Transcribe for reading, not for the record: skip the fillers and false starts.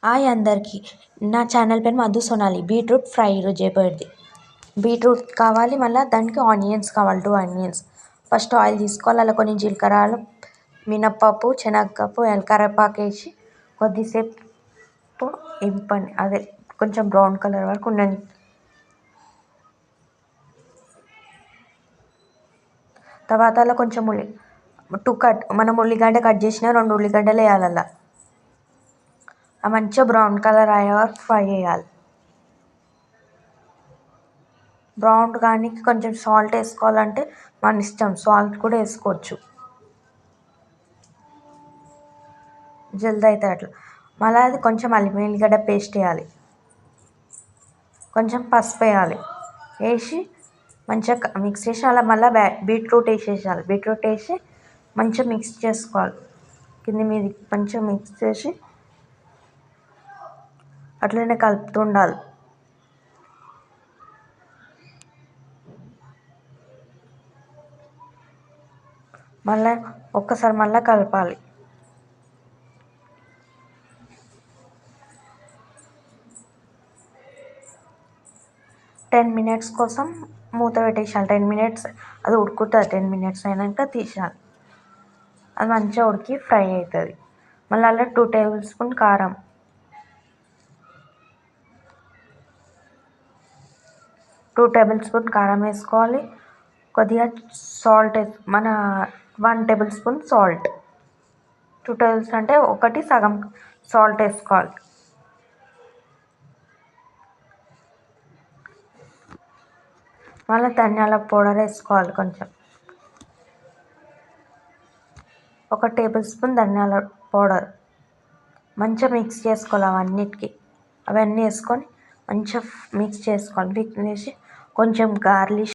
Hi అందరికీ, నా channel పేరు మధు సోనాలి. బీట్రూట్ ఫ్రై ఈరోజు చేయబోయేది. బీట్రూట్ కావాలి, మళ్ళీ దానికి ఆనియన్స్ కావాలి, 2 ఆనియన్స్. ఫస్ట్ ఆయిల్ తీసుకోవాలి, అలా కొన్ని జీలకర్ర, మినప్పప్పు, శనగపప్పు, కరివేపాకు వేసి కొద్దిసేపు ఇంపని అదే కొంచెం బ్రౌన్ కలర్ వరకు ఉండని. తర్వాత అలా కొంచెం మనం ఉల్లిగడ్డ కట్ చేసిన 2 ఉల్లిగడ్డలు వేయాలి. అలా మంచిగా బ్రౌన్ కలర్ అయ్యే వరకు ఫ్రై చేయాలి. బ్రౌన్ కానీ కొంచెం సాల్ట్ వేసుకోవాలంటే మన ఇష్టం, సాల్ట్ కూడా వేసుకోవచ్చు, జల్దీ అవుతుంది అట్లా. మళ్ళీ అది కొంచెం అల్లం వెల్లిగడ్డ పేస్ట్ వేయాలి, కొంచెం పసుపు వేయాలి. వేసి మంచిగా మిక్స్ చేసి అలా మళ్ళీ బీట్రూట్ వేసేయాలి. బీట్రూట్ వేసి మంచిగా మిక్స్ చేసుకోవాలి. కింది మీద మంచిగా మిక్స్ చేసి అట్లనే కలుపుతూ ఉండాలి. మళ్ళీ ఒక్కసారి మళ్ళీ కలపాలి. టెన్ మినిట్స్ కోసం మూత పెట్టేసాలి. 10 మినిట్స్ అది ఉడుకుతుంది. 10 మినిట్స్ అయినాక తీసేయాలి. అది మంచిగా ఉడికి ఫ్రై అవుతుంది. మళ్ళీ అలా 2 టేబుల్ స్పూన్ కారం, 2 టేబుల్ స్పూన్ కారం వేసుకోవాలి. కొద్దిగా సాల్ట్ మన 1 table spoon salt, 2 table spoon అంటే ఒకటి సగం సాల్ట్ వేసుకోవాలి. మళ్ళీ ధనియాల పౌడర్ వేసుకోవాలి, కొంచెం 1 టేబుల్ స్పూన్ ధనియాల పౌడర్. మంచిగా మిక్స్ చేసుకోవాలి. అవన్నీ వేసుకొని మంచిగా మిక్స్ చేసుకోవాలి. మిక్స్ చేసి కొంచెం గార్లిష్